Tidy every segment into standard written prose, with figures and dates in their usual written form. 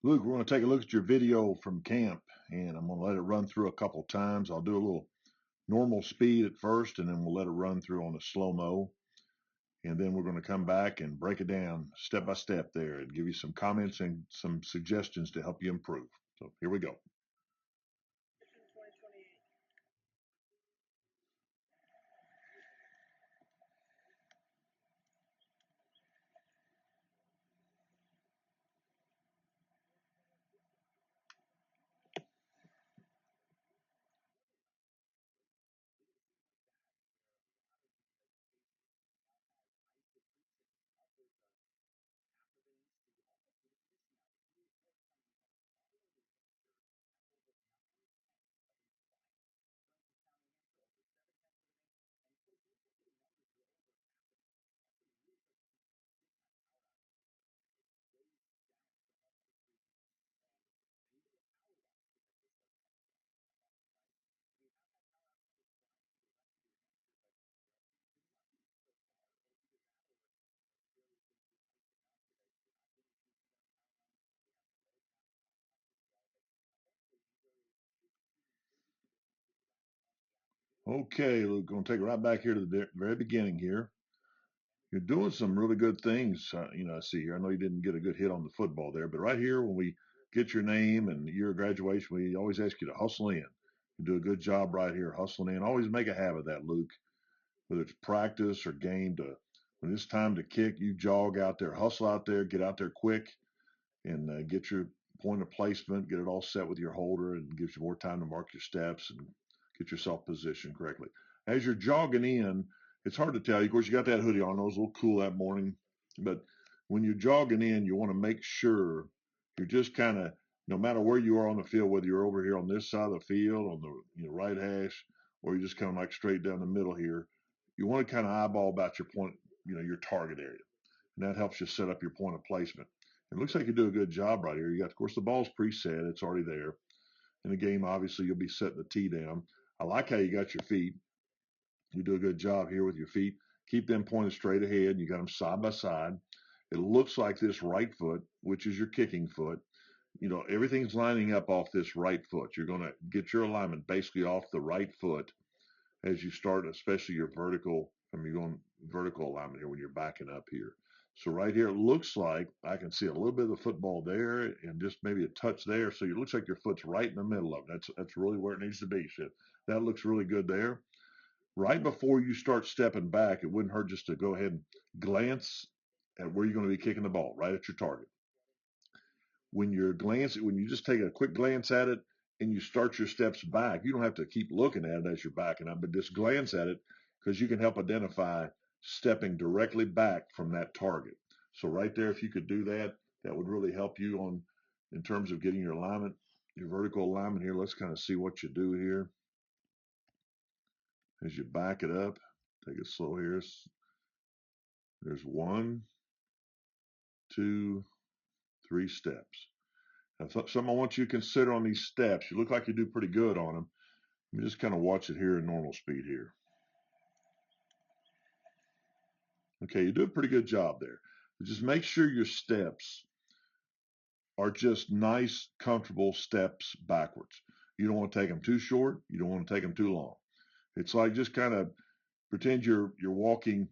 Luke, we're going to take a look at your video from camp, and I'm going to let it run through a couple times. I'll do a little normal speed at first, and then we'll let it run through on a slow-mo. And then we're going to come back and break it down step by step there and give you some comments and some suggestions to help you improve. So here we go. Okay, Luke, going to take it right back here to the very beginning here. You're doing some really good things. I see here. I know you didn't get a good hit on the football there, but right here, when we get your name and year of graduation, we always ask you to hustle in. You do a good job right here, hustling in. Always make a habit of that, Luke. Whether it's practice or game, to when it's time to kick, you jog out there, hustle out there, get out there quick, and get your point of placement, get it all set with your holder, and gives you more time to mark your steps and get yourself positioned correctly. As you're jogging in, it's hard to tell. Of course, you got that hoodie on. It was a little cool that morning, but when you're jogging in, you want to make sure you're just kind of, no matter where you are on the field, whether you're over here on this side of the field, on the right hash, or you're just kind of like straight down the middle here, you want to kind of eyeball about your point, your target area, and that helps you set up your point of placement. It looks like you do a good job right here. You got, of course, the ball's preset; it's already there. In the game, obviously, you'll be setting the tee down. I like how you got your feet. You do a good job here with your feet. Keep them pointed straight ahead. You got them side by side. It looks like this right foot, which is your kicking foot, everything's lining up off this right foot. You're going to get your alignment basically off the right foot as you start, especially your vertical. I mean, you're going vertical alignment here when you're backing up here. So right here, it looks like I can see a little bit of the football there and just maybe a touch there. So it looks like your foot's right in the middle of it. That's really where it needs to be. So that looks really good there. Right before you start stepping back, it wouldn't hurt just to go ahead and glance at where you're going to be kicking the ball, right at your target. When you just take a quick glance at it and you start your steps back, you don't have to keep looking at it as you're backing up, but just glance at it because you can help identify stepping directly back from that target. So right there, if you could do that, that would really help you in terms of getting your alignment, your vertical alignment here. Let's kind of see what you do here as you back it up. Take it slow here. There's one, two, three steps. Now, something I want you to consider on these steps. You look like you do pretty good on them. Let me just kind of watch it here in normal speed here. Okay, you do a pretty good job there. But just make sure your steps are just nice, comfortable steps backwards. You don't want to take them too short. You don't want to take them too long. It's like just kind of pretend you're walking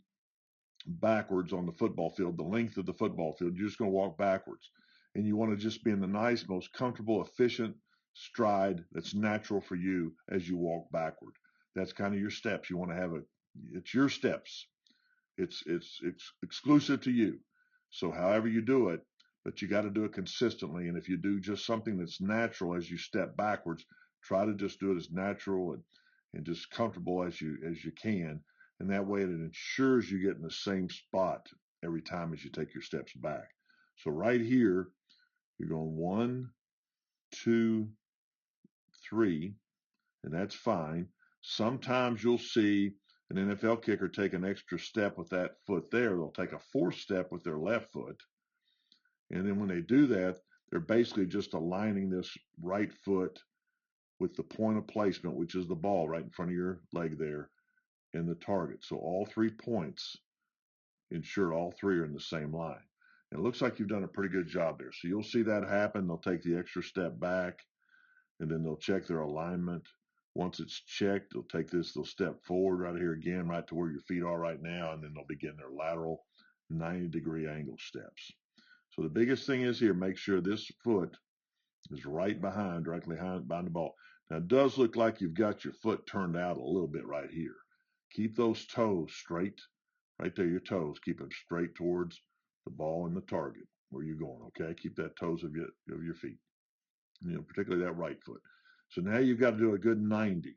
backwards on the football field, the length of the football field. You're just going to walk backwards. And you want to just be in the nice, most comfortable, efficient stride that's natural for you as you walk backward. That's kind of your steps. You want to have it's your steps. It's exclusive to you. So however you do it, but you got to do it consistently. And if you do just something that's natural as you step backwards, try to just do it as natural and just comfortable as you can. And that way it ensures you get in the same spot every time as you take your steps back. So right here, you're going one, two, three, and that's fine. Sometimes you'll see an NFL kicker take an extra step with that foot there. They'll take a fourth step with their left foot. And then when they do that, they're basically just aligning this right foot with the point of placement, which is the ball right in front of your leg there, and the target. So all 3 points ensure all three are in the same line. And it looks like you've done a pretty good job there. So you'll see that happen. They'll take the extra step back, and then they'll check their alignment. Once it's checked, they'll step forward right here again, right to where your feet are right now, and then they'll begin their lateral 90-degree angle steps. So the biggest thing is here, make sure this foot is right behind, directly behind the ball. Now it does look like you've got your foot turned out a little bit right here. Keep those toes straight, right there, your toes. Keep them straight towards the ball and the target where you're going, okay? Keep that toes of your feet, particularly that right foot. So now you've got to do a good 90,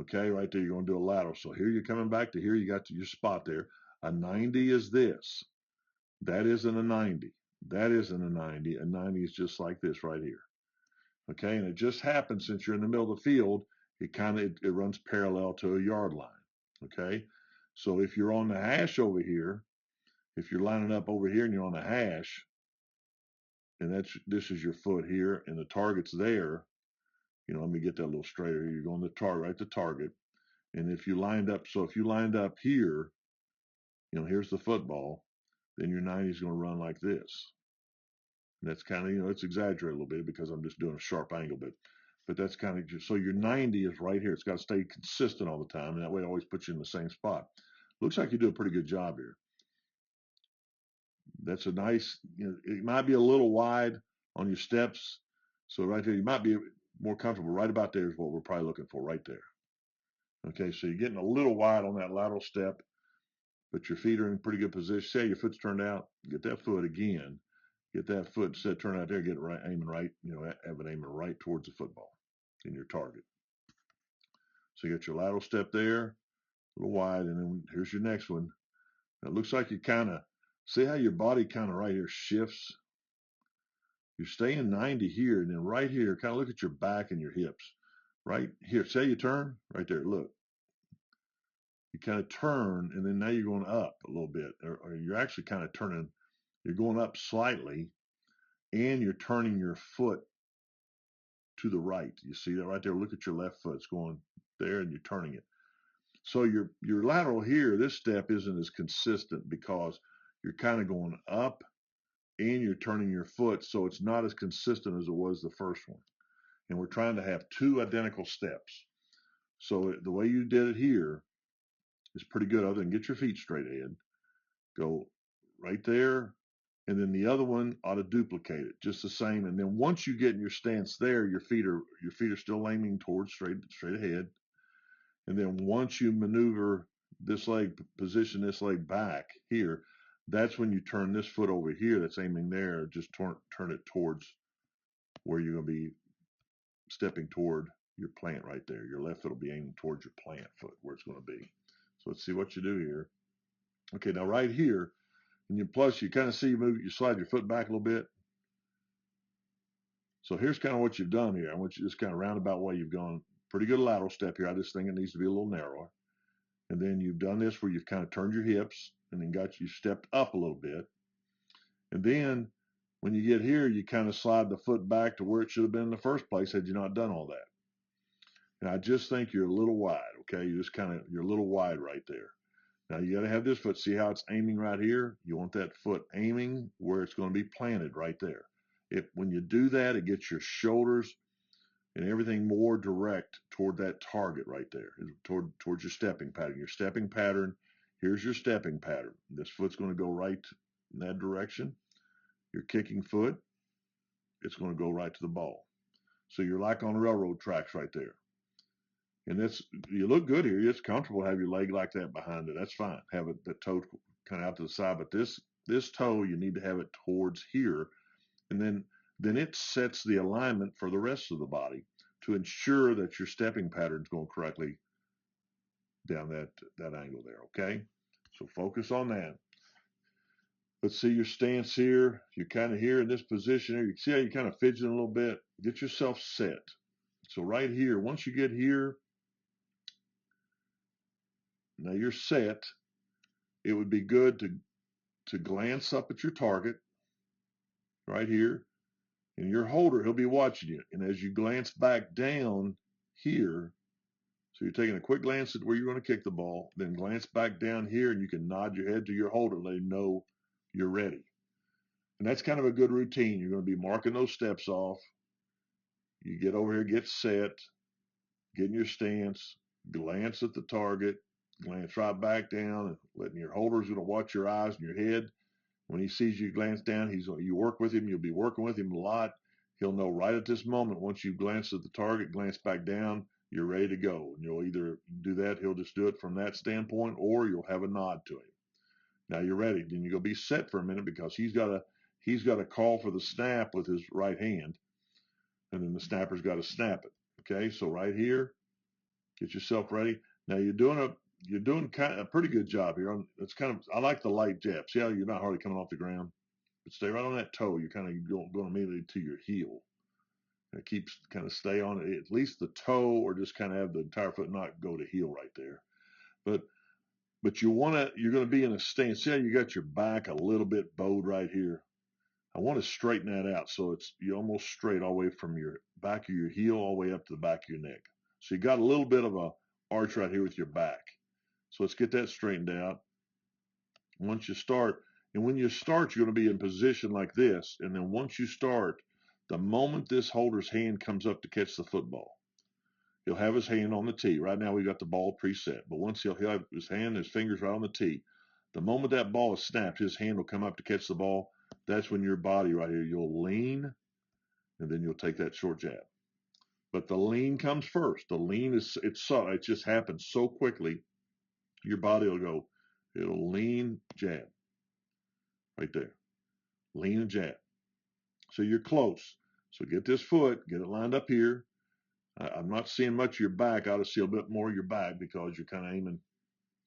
okay? Right there, you're going to do a lateral. So here you're coming back to here, you got your spot there. A 90 is this. That isn't a 90. That isn't a 90. A 90 is just like this right here. Okay, and it just happens since you're in the middle of the field, it runs parallel to a yard line. Okay, so if you're on the hash over here, if you're lining up over here and you're on the hash, and this is your foot here, and the target's there. Let me get that a little straighter here. You're going to target, right to target, and if you lined up here, here's the football, then your 90 is going to run like this. And that's kind of, it's exaggerated a little bit because I'm just doing a sharp angle, but that's kind of just, so your 90 is right here. It's got to stay consistent all the time, and that way it always puts you in the same spot. Looks like you do a pretty good job here. That's a nice, it might be a little wide on your steps. So right there, you might be more comfortable. Right about there is what we're probably looking for right there. Okay, so you're getting a little wide on that lateral step, but your feet are in pretty good position. Say your foot's turned out, get that foot again. Get that foot instead of turning out there, get it right, aiming right, have it aiming right towards the football in your target. So you got your lateral step there, a little wide, and then here's your next one. Now it looks like you kind of, see how your body kind of right here shifts? You're staying 90 here, and then right here, kind of look at your back and your hips. Right here, say you turn, right there, look. You kind of turn, and then now you're going up a little bit, or you're actually kind of turning, you're going up slightly, and you're turning your foot to the right. You see that right there? Look at your left foot. It's going there, and you're turning it. So your lateral here, this step isn't as consistent because you're kind of going up and you're turning your foot, so it's not as consistent as it was the first one. And we're trying to have two identical steps. So the way you did it here is pretty good, other than get your feet straight ahead. Go right there, and then the other one ought to duplicate it, just the same. And then once you get in your stance there, your feet are still aiming towards straight ahead. And then once you maneuver this leg, position this leg back here, that's when you turn this foot over here that's aiming there, just turn it towards where you're going to be stepping toward your plant right there. Your left foot will be aiming towards your plant foot where it's going to be. So let's see what you do here. Okay, now right here, and you kind of see you slide your foot back a little bit. So here's kind of what you've done here. I want you to just kind of roundabout way you've gone. Pretty good lateral step here. I just think it needs to be a little narrower. And then you've done this where you've kind of turned your hips and then you stepped up a little bit. And then when you get here, you kind of slide the foot back to where it should have been in the first place had you not done all that. And I just think you're a little wide, okay? You're a little wide right there. Now you got to have this foot. See how it's aiming right here? You want that foot aiming where it's going to be planted right there. When you do that, it gets your shoulders and everything more direct toward that target right there, towards your stepping pattern. Your stepping pattern, here's your stepping pattern. This foot's going to go right in that direction. Your kicking foot, it's going to go right to the ball. So you're like on railroad tracks right there. And you look good here. It's comfortable to have your leg like that behind it. That's fine. Have the toe kind of out to the side. But this toe, you need to have it towards here. And then it sets the alignment for the rest of the body to ensure that your stepping pattern is going correctly down that angle there, okay? So focus on that. Let's see your stance here. You're kind of here in this position here. You see how you're kind of fidgeting a little bit? Get yourself set. So right here, once you get here, now you're set. It would be good to glance up at your target right here. And your holder, he'll be watching you. And as you glance back down here, so you're taking a quick glance at where you're going to kick the ball, then glance back down here, and you can nod your head to your holder and let him know you're ready. And that's kind of a good routine. You're going to be marking those steps off. You get over here, get set, get in your stance, glance at the target, glance right back down, and letting your holder's going to watch your eyes and your head. When he sees you glance down, you work with him. You'll be working with him a lot. He'll know right at this moment, once you glance at the target, glance back down, you're ready to go. And you'll either do that, he'll just do it from that standpoint, or you'll have a nod to him. Now you're ready. Then you go be set for a minute because he's got to call for the snap with his right hand, and then the snapper's got to snap it. Okay, so right here, get yourself ready. Now you're doing kind of a pretty good job here. It's kind of, I like the light jab. See how you're not hardly coming off the ground, but stay right on that toe. You're kind of going immediately to your heel. And it keeps kind of stay on it, at least the toe, or just kind of have the entire foot not go to heel right there. But you're going to be in a stance. See how you got your back a little bit bowed right here. I want to straighten that out so you're almost straight all the way from your back of your heel all the way up to the back of your neck. So you got a little bit of a arch right here with your back. So let's get that straightened out. Once you start, and when you start, you're going to be in position like this. And then once you start, the moment this holder's hand comes up to catch the football, he'll have his hand on the tee. Right now we got the ball preset, but once he'll have his fingers right on the tee. The moment that ball is snapped, his hand will come up to catch the ball. That's when your body right here, you'll lean, and then you'll take that short jab. But the lean comes first. The lean it just happens so quickly. Your body will go, it'll lean, jab, right there. Lean and jab. So you're close. So get this foot, get it lined up here. I'm not seeing much of your back. I ought to see a bit more of your back because you're kind of aiming.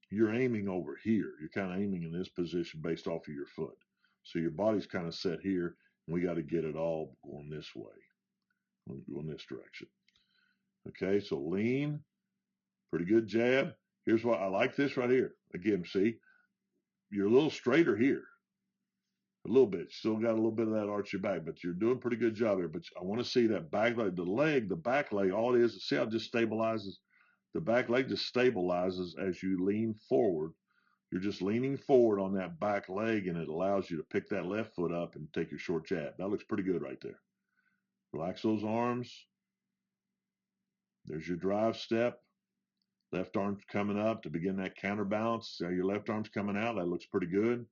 You're aiming over here. You're kind of aiming in this position based off of your foot. So your body's kind of set here, and we got to get it all going this way, going this direction. Okay, so lean, pretty good jab. Here's what I like this right here. Again, see, you're a little straighter here. A little bit. Still got a little bit of that arch your back, but you're doing a pretty good job here. But I want to see that back leg, the back leg, all it is, see how it just stabilizes? The back leg just stabilizes as you lean forward. You're just leaning forward on that back leg, and it allows you to pick that left foot up and take your short jab. That looks pretty good right there. Relax those arms. There's your drive step. Left arm's coming up to begin that counterbalance. See how your left arm's coming out? That looks pretty good.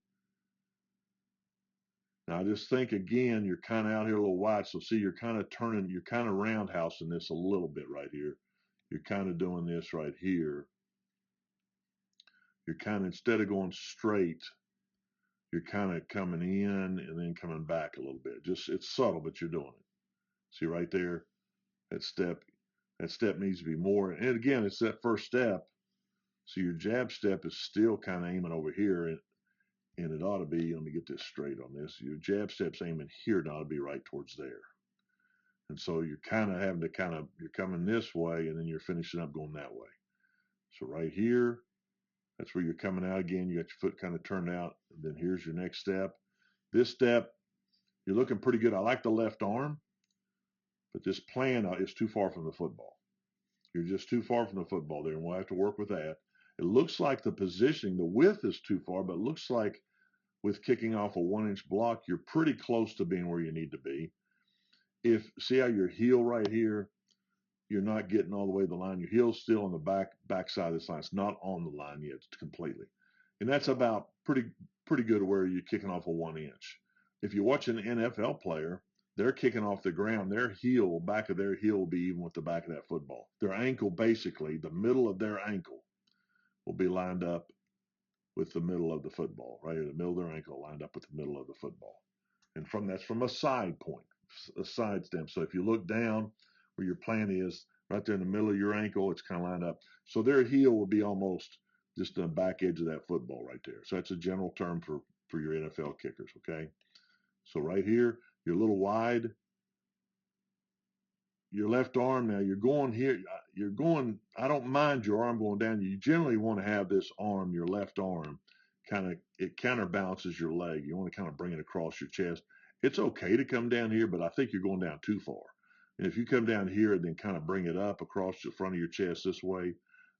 Now, I just think, again, you're kind of out here a little wide. So, see, you're kind of roundhousing this a little bit right here. You're kind of doing this right here. You're kind of, instead of going straight, you're kind of coming in and then coming back a little bit. Just, it's subtle, but you're doing it. See right there, that step needs to be more. And again, it's that first step. So your jab step is still kind of aiming over here, and it ought to be, let me get this straight on this. Your jab step's aiming here, and it ought to be right towards there. And so you're kind of having to you're coming this way, and then you're finishing up going that way. So right here, that's where you're coming out again. You got your foot kind of turned out, and then here's your next step. This step, you're looking pretty good. I like the left arm, but this plan is too far from the football. You're just too far from the football there, and we'll have to work with that. It looks like the positioning, the width is too far, but it looks like with kicking off a 1-inch block, you're pretty close to being where you need to be. See how your heel right here, you're not getting all the way to the line. Your heel's still on the back side of this line. It's not on the line yet completely. And that's about pretty good where you're kicking off a 1-inch. If you watch an NFL player, they're kicking off the ground. Back of their heel will be even with the back of that football. Their ankle, basically, the middle of their ankle will be lined up with the middle of the football, right? The middle of their ankle lined up with the middle of the football. And that's from a side point, a side stem. So if you look down where your plan is, right there in the middle of your ankle, it's kind of lined up. So their heel will be almost just the back edge of that football right there. So that's a general term for your NFL kickers, okay? So right here, you're a little wide. Your left arm, now you're going here. I don't mind your arm going down. You generally want to have this arm, your left arm, it counterbalances your leg. You want to kind of bring it across your chest. It's okay to come down here, but I think you're going down too far. And if you come down here and then kind of bring it up across the front of your chest this way,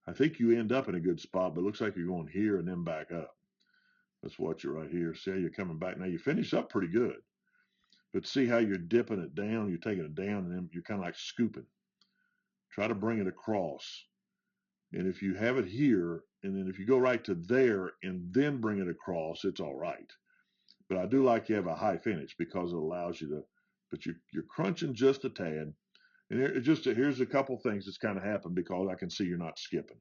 I think you end up in a good spot, but it looks like you're going here and then back up. Let's watch it right here. See how you're coming back. Now you finish up pretty good, but see how you're dipping it down. You're taking it down, and then you're kind of like scooping. Try to bring it across. And if you have it here, and then if you go right to there and then bring it across, it's all right. But I do like you have a high finish because it allows you to, but you're crunching just a tad. And here's a couple things that's kind of happened because I can see you're not skipping.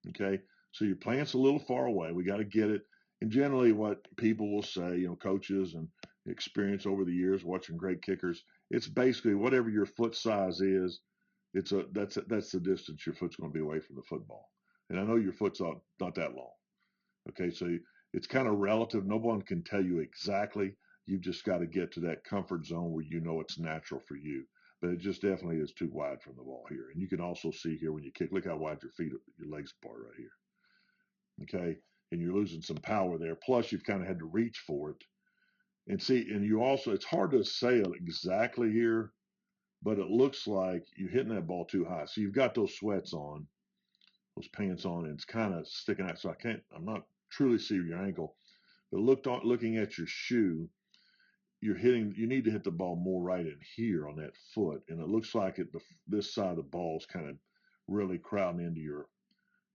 Okay. So your plant's a little far away. We got to get it. And generally what people will say, coaches and experience over the years watching great kickers, it's basically whatever your foot size is, that's the distance your foot's going to be away from the football. And I know your foot's not that long. Okay, so it's kind of relative. No one can tell you exactly. You've just got to get to that comfort zone where you know it's natural for you. But it just definitely is too wide from the ball here. And you can also see here when you kick, look how wide your legs apart right here. Okay, and you're losing some power there. Plus, you've kind of had to reach for it. And see, and you also, it's hard to say exactly here, but it looks like you're hitting that ball too high. So you've got those sweats on, those pants on, and it's kind of sticking out. So I'm not truly see your ankle. But looking at your shoe, you need to hit the ball more right in here on that foot. And it looks like this side of the ball is kind of really crowding into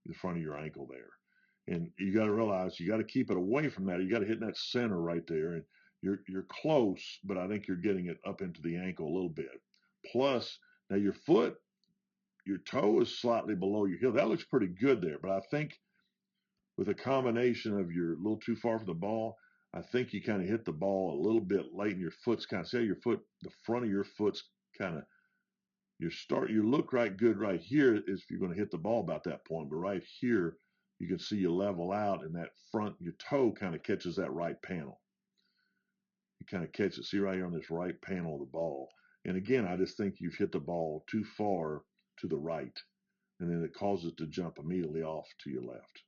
the front of your ankle there. And you got to realize you got to keep it away from that. You got to hit that center right there. And you're close, but I think you're getting it up into the ankle a little bit. Plus, now your toe is slightly below your heel. That looks pretty good there. But I think with a combination of you're a little too far from the ball, I think you kind of hit the ball a little bit late, and your foot's kind of say your foot, the front of your foot's kind of you look right good right here is if you're going to hit the ball about that point, but right here you can see you level out, and that front your toe kind of catches that right panel. You kind of catch it. See right here on this right panel of the ball. And again, I just think you've hit the ball too far to the right, and then it causes it to jump immediately off to your left.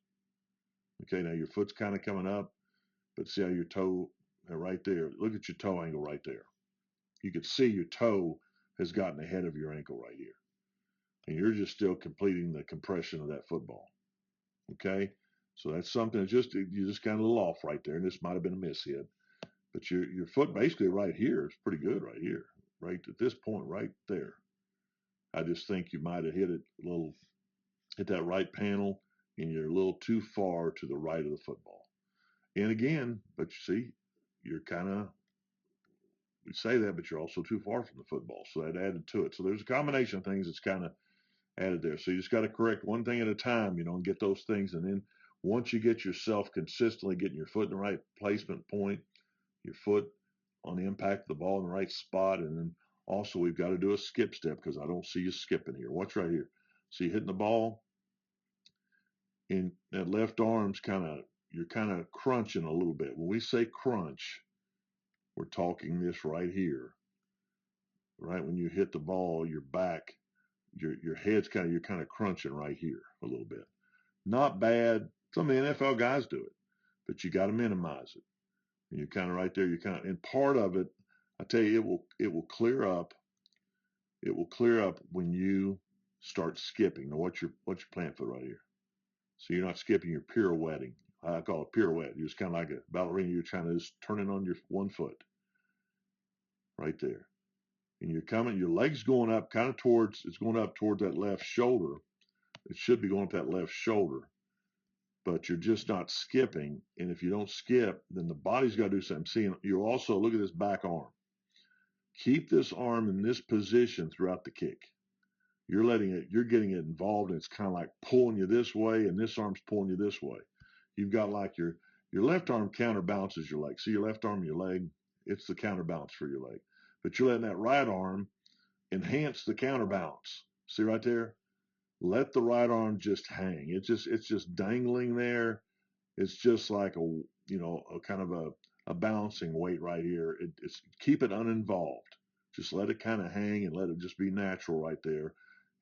Okay, now your foot's kind of coming up, but see how your toe right there. Look at your toe angle right there. You can see your toe has gotten ahead of your ankle right here, and you're just still completing the compression of that football. Okay, so that's something that you just got a little off right there, and this might have been a miss hit, but your foot basically right here is pretty good right here, right at this point right there. I just think you might have hit that right panel, and you're a little too far to the right of the football. And again, but you see, you're kind of we say that, but you're also too far from the football. So that added to it. So there's a combination of things that's kind of added there. So you just got to correct one thing at a time, and get those things. And then once you get yourself consistently getting your foot in the right placement point, your foot on the impact of the ball in the right spot, and then also we've got to do a skip step because I don't see you skipping here. Watch right here. See you hitting the ball, and that left arm's you're kind of crunching a little bit. When we say crunch, we're talking this right here. Right when you hit the ball, your back, your head's you're kind of crunching right here a little bit. Not bad. Some of the NFL guys do it, but you got to minimize it. And you're kind of right there. And part of it, I tell you, it will clear up. It will clear up when you start skipping. Now, what's your plant foot right here? So you're not skipping, you're pirouetting. I call it pirouette. You're just kind of like a ballerina. You're trying to just turn it on your one foot right there. And you're coming, your leg's going up it's going up toward that left shoulder. It should be going up that left shoulder, but you're just not skipping. And if you don't skip, then the body's got to do something. See, you also look at this back arm. Keep this arm in this position throughout the kick. You're getting it involved, and it's kind of like pulling you this way, and this arm's pulling you this way. You've got like your left arm counterbalances your leg. See your left arm, your leg, it's the counterbalance for your leg. But you're letting that right arm enhance the counterbalance. See right there? Let the right arm just hang. It's just dangling there. It's just like a kind of a balancing weight right here. It's keep it uninvolved. Just let it kind of hang and let it just be natural right there.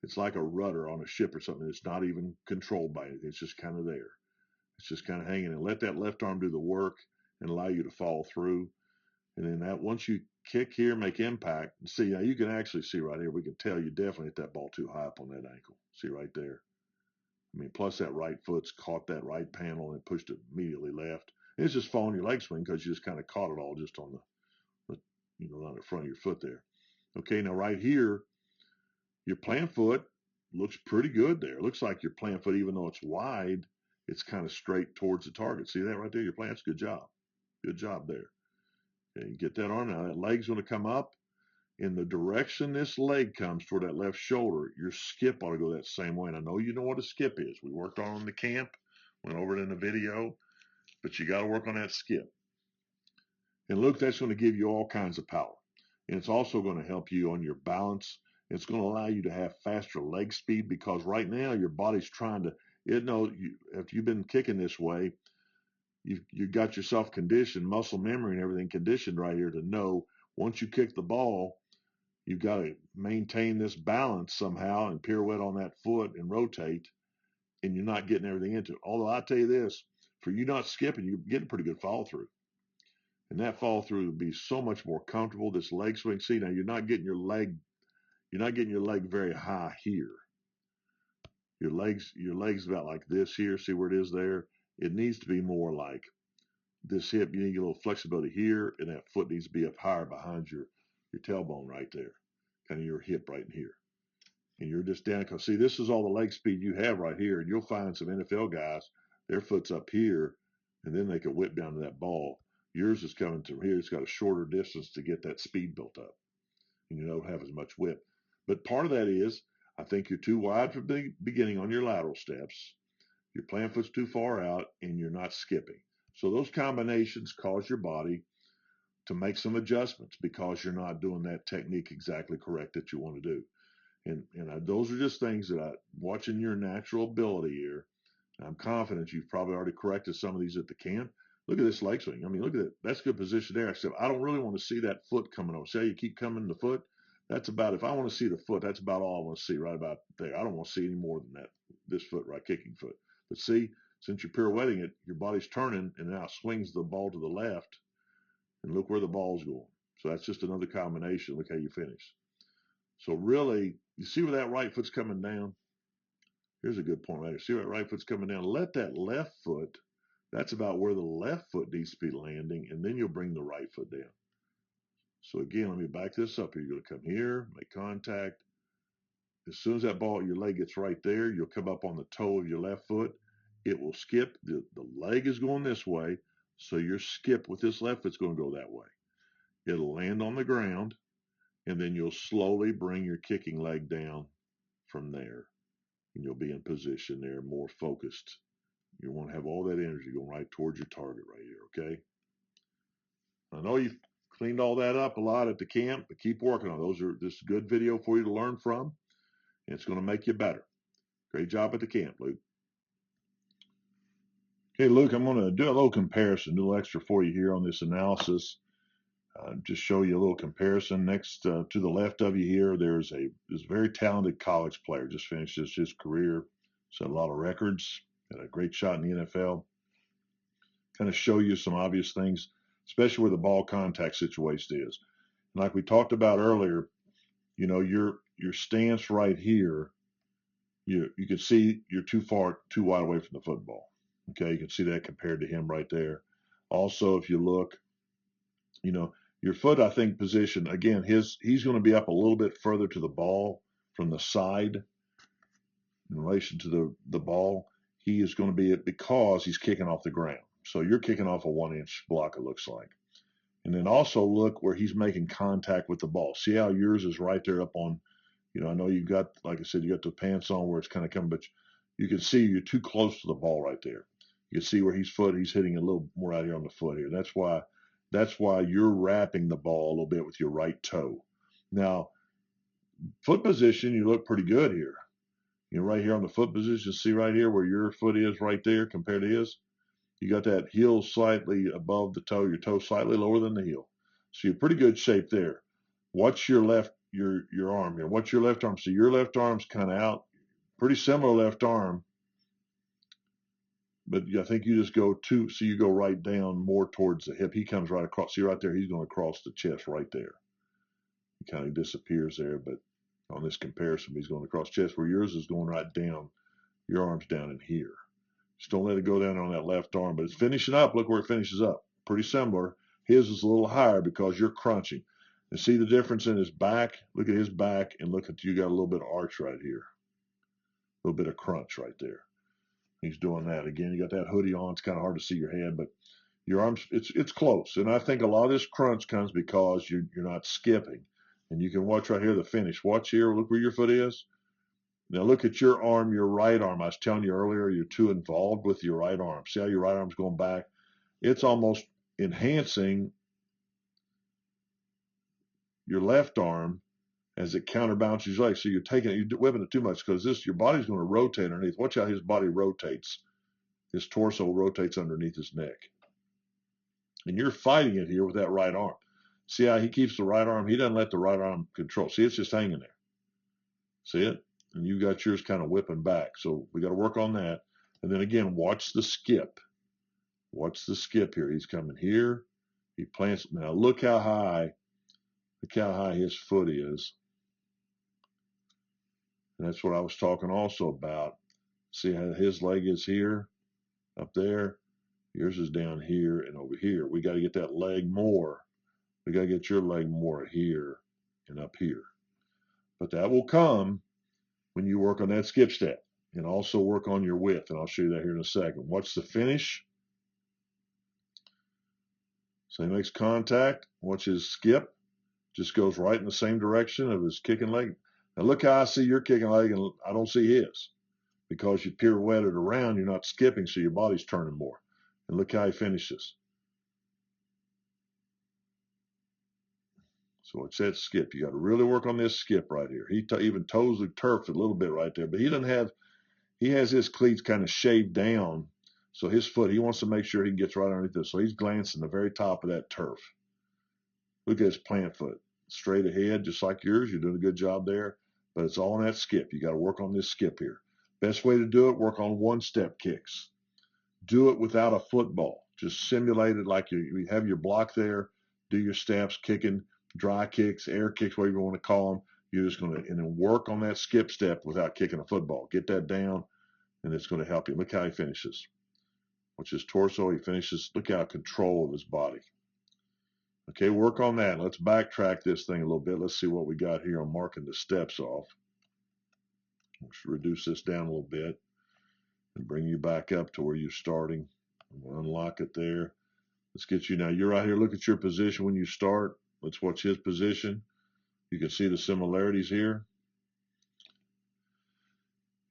It's like a rudder on a ship or something. It's not even controlled by anything. It's just kind of there. It's just kind of hanging, and let that left arm do the work and allow you to fall through. And then once you kick here, make impact, and see, now you can actually see right here, we can tell you definitely hit that ball too high up on that ankle. See right there? I mean, plus that right foot's caught that right panel and pushed it immediately left. It's just following your leg swing because you just kind of caught it all just on on the front of your foot there. Okay, now right here, your plant foot looks pretty good there. It looks like your plant foot, even though it's wide, it's kind of straight towards the target. See that right there? Your plant's good job. Good job there. Okay, you get that on now. That leg's going to come up in the direction this leg comes toward that left shoulder. Your skip ought to go that same way. And I know you know what a skip is. We worked on it in the camp, went over it in the video, but you got to work on that skip. And look, that's going to give you all kinds of power. And it's also going to help you on your balance. It's going to allow you to have faster leg speed because right now your body's trying to, if you've been kicking this way, you got yourself conditioned, muscle memory and everything conditioned right here to know once you kick the ball, you've got to maintain this balance somehow and pirouette on that foot and rotate, and you're not getting everything into it. Although I tell you this, for you not skipping, you're getting pretty good follow through. And that follow through would be so much more comfortable. This leg swing, see now you're not getting your leg very high here. Your legs about like this here. See where it is there? It needs to be more like this hip. You need a little flexibility here, and that foot needs to be up higher behind your tailbone right there, kind of your hip right in here. And you're just down because see, this is all the leg speed you have right here, and you'll find some NFL guys, their foot's up here, and then they can whip down to that ball. Yours is coming to here. It's got a shorter distance to get that speed built up, and you don't have as much whip. But part of that is, I think you're too wide from the beginning on your lateral steps. Your plant foot's too far out, and you're not skipping. So those combinations cause your body to make some adjustments because you're not doing that technique exactly correct that you want to do. And those are just things that watching your natural ability here, I'm confident you've probably already corrected some of these at the camp. Look at this leg swing. I mean, look at it. That's good position there. Except I don't really want to see that foot coming over. See how you keep coming the foot? That's about, if I want to see the foot, that's about all I want to see right about there. I don't want to see any more than that, this foot right, kicking foot. But see, since you're pirouetting it, your body's turning and now swings the ball to the left. And look where the ball's going. So that's just another combination. Look how you finish. So really, you see where that right foot's coming down? Here's a good point right here. See where that right foot's coming down? Let that left foot, that's about where the left foot needs to be landing, and then you'll bring the right foot down. So again, let me back this up here. You're going to come here, make contact. As soon as that ball, your leg gets right there, you'll come up on the toe of your left foot. It will skip. The leg is going this way, so your skip with this left foot's going to go that way. It'll land on the ground, and then you'll slowly bring your kicking leg down from there. And you'll be in position there, more focused. You want to have all that energy going right towards your target right here, okay? I know you've cleaned all that up a lot at the camp, but keep working on those. This is a good video for you to learn from, and it's going to make you better. Great job at the camp, Luke. Okay, Luke, I'm going to do a little comparison, a little extra for you here on this analysis. Just show you a little comparison. Next to the left of you here, there's this very talented college player. Just finished his career, set a lot of records, had a great shot in the NFL. Kind of show you some obvious things, especially where the ball contact situation is. And like we talked about earlier, your stance right here, you can see you're too wide away from the football. Okay, you can see that compared to him right there. Also, if you look, your foot, I think, position, again, he's going to be up a little bit further to the ball from the side in relation to the ball. He is going to be it because he's kicking off the ground. So you're kicking off a 1-inch block, it looks like. And then also look where he's making contact with the ball. See how yours is right there up on, I know you've got, like I said, you got the pants on where it's kind of coming, but you can see you're too close to the ball right there. You can see where he's hitting a little more out here on the foot here. That's why you're wrapping the ball a little bit with your right toe. Now, foot position, you look pretty good here. Right here on the foot position, see right here where your foot is right there compared to his. You got that heel slightly above the toe, your toe slightly lower than the heel. So you're pretty good shape there. What's your your arm here? What's your left arm? So your left arm's kind of out. Pretty similar left arm. But I think you just so you go right down more towards the hip. He comes right across. See right there, he's going to cross the chest right there. He kind of disappears there, but on this comparison, he's going across chest where yours is going right down. Your arm's down in here. Just don't let it go down on that left arm. But it's finishing up. Look where it finishes up. Pretty similar. His is a little higher because you're crunching. And see the difference in his back? Look at his back, and look at you got a little bit of arch right here. A little bit of crunch right there. He's doing that. Again, you got that hoodie on. It's kind of hard to see your head, but your arms, it's close. And I think a lot of this crunch comes because you're not skipping. And you can watch right here the finish. Watch here. Look where your foot is. Now look at your arm, your right arm. I was telling you earlier, you're too involved with your right arm. See how your right arm's going back? It's almost enhancing your left arm as it counterbalances your leg. So you're whipping it too much because your body's going to rotate underneath. Watch how his body rotates. His torso rotates underneath his neck. And you're fighting it here with that right arm. See how he keeps the right arm? He doesn't let the right arm control. See, it's just hanging there. See it? And you got yours kind of whipping back. So we got to work on that. And then again, watch the skip. Watch the skip here. He's coming here. He plants. Now look how high his foot is. And that's what I was talking also about. See how his leg is here, up there. Yours is down here and over here. We got to get that leg more. We got to get your leg more here and up here. But that will come when you work on that skip step and also work on your width. And I'll show you that here in a second. Watch the finish. So he makes contact. Watch his skip. Just goes right in the same direction of his kicking leg. Now look how I see your kicking leg and I don't see his. Because you pirouetted around, you're not skipping, so your body's turning more. And look how he finishes. So it's that skip. You got to really work on this skip right here. He even toes the turf a little bit right there, but he has his cleats kind of shaved down. So his foot, he wants to make sure he gets right underneath this. So he's glancing the very top of that turf. Look at his plant foot. Straight ahead, just like yours. You're doing a good job there. But it's all on that skip. You got to work on this skip here. Best way to do it, work on one-step kicks. Do it without a football. Just simulate it like you have your block there. Do your steps, kicking, dry kicks, air kicks, whatever you want to call them. You're just going to and then work on that skip step without kicking a football. Get that down, and it's going to help you. Look how he finishes. Watch his torso. He finishes. Look how control of his body. Okay, work on that. Let's backtrack this thing a little bit. Let's see what we got here on marking the steps off. Let's reduce this down a little bit and bring you back up to where you're starting. We'll unlock it there. Let's get you now. You're right here. Look at your position when you start. Let's watch his position. You can see the similarities here.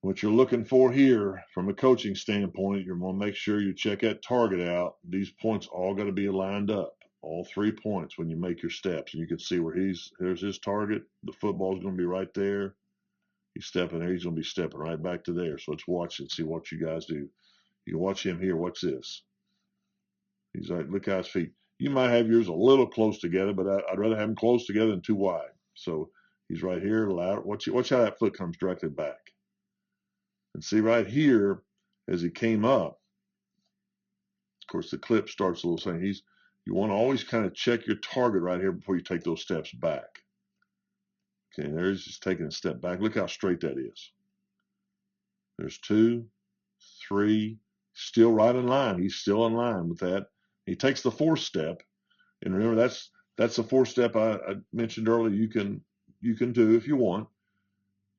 What you're looking for here from a coaching standpoint, you're going to make sure you check that target out. These points all got to be lined up. All 3 points when you make your steps. And you can see where here's his target. The football's going to be right there. He's stepping there. He's going to be stepping right back to there. So let's watch it, see what you guys do. You can watch him here. Watch this. He's like, look at his feet. You might have yours a little close together, but I'd rather have them close together than too wide. So he's right here. Watch how that foot comes directly back. And see right here, as he came up, of course, the clip starts a little saying you want to always kind of check your target right here before you take those steps back. Okay, there's just taking a step back. Look how straight that is. There's 2, 3, still right in line. He's still in line with that. He takes the 4th step, and remember that's the 4th step I mentioned earlier. You can do if you want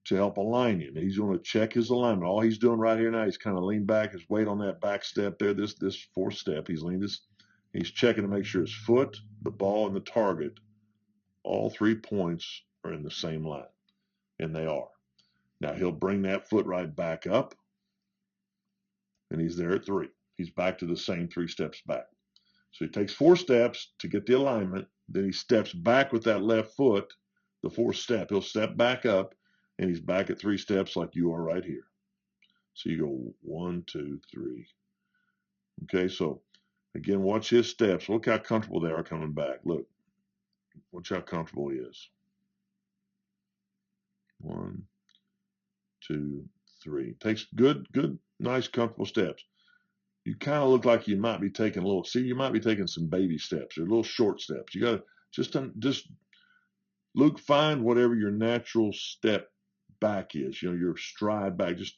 to help align you. And he's going to check his alignment. All he's doing right here now, he's kind of leaned back, his weight on that back step there. This 4th step, he's checking to make sure his foot, the ball, and the target, all 3 points are in the same line, and they are. Now he'll bring that foot right back up, and he's there at 3. He's back to the same 3 steps back. So he takes 4 steps to get the alignment. Then he steps back with that left foot, the 4th step. He'll step back up, and he's back at 3 steps like you are right here. So you go 1, 2, 3. Okay, so again, watch his steps. Look how comfortable they are coming back. Look, watch how comfortable he is. 1, 2, 3. Takes good, nice, comfortable steps. You kind of look like you might be taking you might be taking some baby steps or little short steps. You got to just Luke, find whatever your natural step back is, your stride back. Just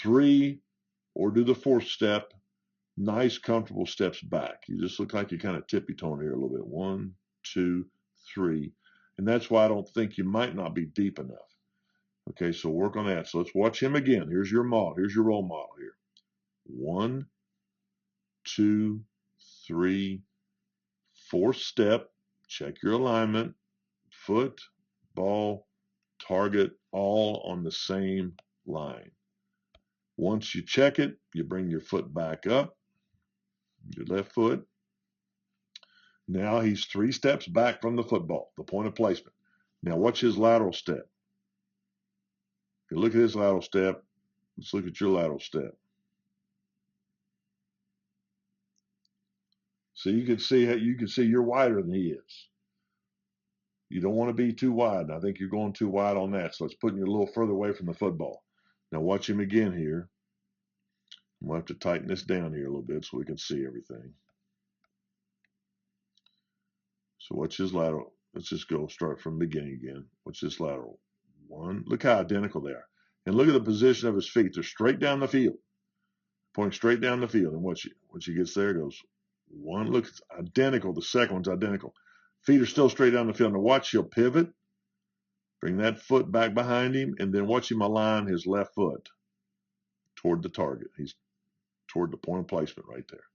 3 or do the fourth step. Nice, comfortable steps back. You just look like you're kind of tippy-toeing here a little bit. 1, 2, 3. And that's why I don't think you might not be deep enough. Okay, so work on that. So let's watch him again. Here's your model. Here's your role model here. 1, 2, 3, fourth step. Check your alignment. Foot, ball, target, all on the same line. Once you check it, you bring your foot back up, your left foot. Now he's 3 steps back from the football, the point of placement. Now watch his lateral step. If you look at his lateral step, let's look at your lateral step. So you can see you're wider than he is. You don't want to be too wide. I think you're going too wide on that, so it's putting you a little further away from the football. Now watch him again here. We'll have to tighten this down here a little bit so we can see everything. So watch his lateral. Let's just go start from the beginning again. Watch this lateral. 1. Look how identical they are. And look at the position of his feet. They're straight down the field. Pointing straight down the field. And once he gets there, goes 1. Look, it's identical. The second one's identical. Feet are still straight down the field. Now watch, he'll pivot. Bring that foot back behind him. And then watch him align his left foot toward the target. He's toward the point of placement right there.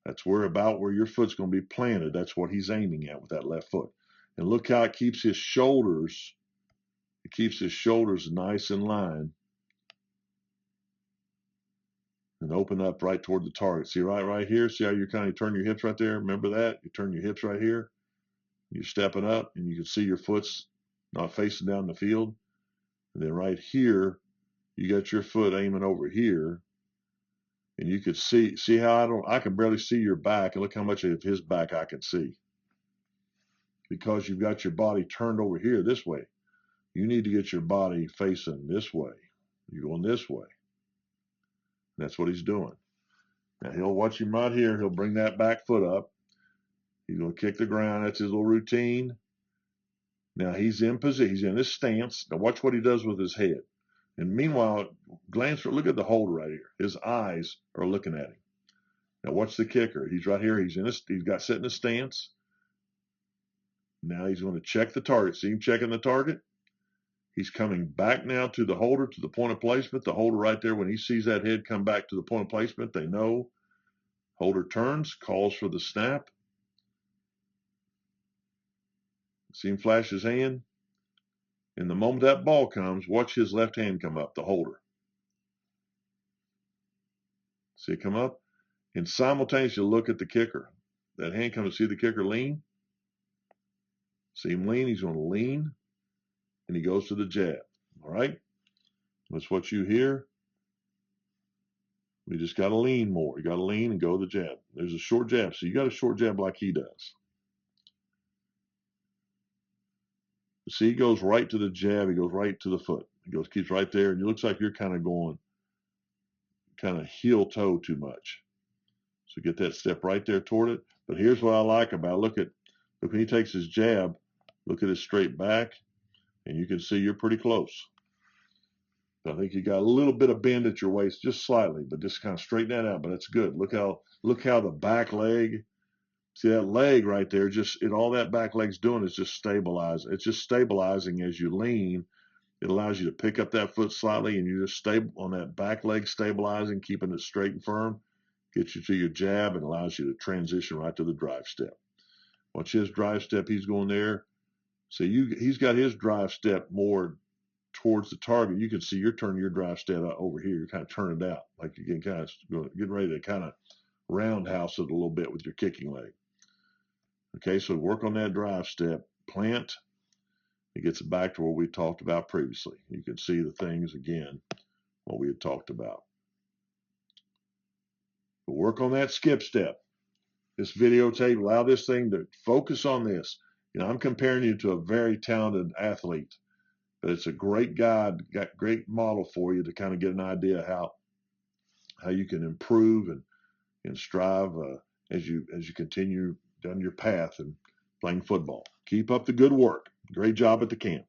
That's about where your foot's going to be planted. That's what he's aiming at with that left foot. And look how it keeps his shoulders. It keeps his shoulders nice in line. And open up right toward the target. See right here? See how you kind of turn your hips right there? Remember that? You turn your hips right here. You're stepping up, and you can see your foot's not facing down the field. And then right here, you got your foot aiming over here. And you could see how I can barely see your back, and look how much of his back I can see. Because you've got your body turned over here this way. You need to get your body facing this way. You're going this way. That's what he's doing. Now he'll watch him right here. He'll bring that back foot up. He's going to kick the ground. That's his little routine. Now he's in position. He's in this stance. Now watch what he does with his head. And meanwhile, look at the holder right here. His eyes are looking at him. Now watch the kicker. He's right here. He's got set in a stance. Now he's going to check the target. See him checking the target? He's coming back now to the holder, to the point of placement. The holder right there, when he sees that head come back to the point of placement, they know. Holder turns, calls for the snap. See him flash his hand? And the moment that ball comes, watch his left hand come up, the holder. See it come up? And simultaneously look at the kicker. That hand comes, see the kicker lean? See him lean? He's going to lean, and he goes to the jab. All right? That's what you hear. We just got to lean more. You got to lean and go to the jab. There's a short jab. So you got a short jab like he does. See, he goes right to the jab. He goes right to the foot. Keeps right there. And it looks like you're kind of going heel toe too much. So get that step right there toward it. But here's what I like about it. Look when he takes his jab, look at his straight back, and you can see you're pretty close. I think you got a little bit of bend at your waist, just slightly, but just kind of straighten that out. But it's good. Look how the back leg, see that leg right there, all that back leg's doing is just stabilize. It's just stabilizing as you lean. It allows you to pick up that foot slightly, and you just stay on that back leg, stabilizing, keeping it straight and firm. Gets you to your jab and allows you to transition right to the drive step. Watch his drive step. He's going there. So he's got his drive step more towards the target. You can see you're turning your drive step out over here. You're kind of turning it out, like you're getting ready to kind of roundhouse it a little bit with your kicking leg. Okay, so work on that drive step. Plant. It gets back to what we talked about previously. You can see the things again, what we had talked about. But work on that skip step. This videotape, allow this thing to focus on this. I'm comparing you to a very talented athlete, but it's a great guide, got great model for you to kind of get an idea how you can improve and strive as you continue down your path and playing football. Keep up the good work. Great job at the camp.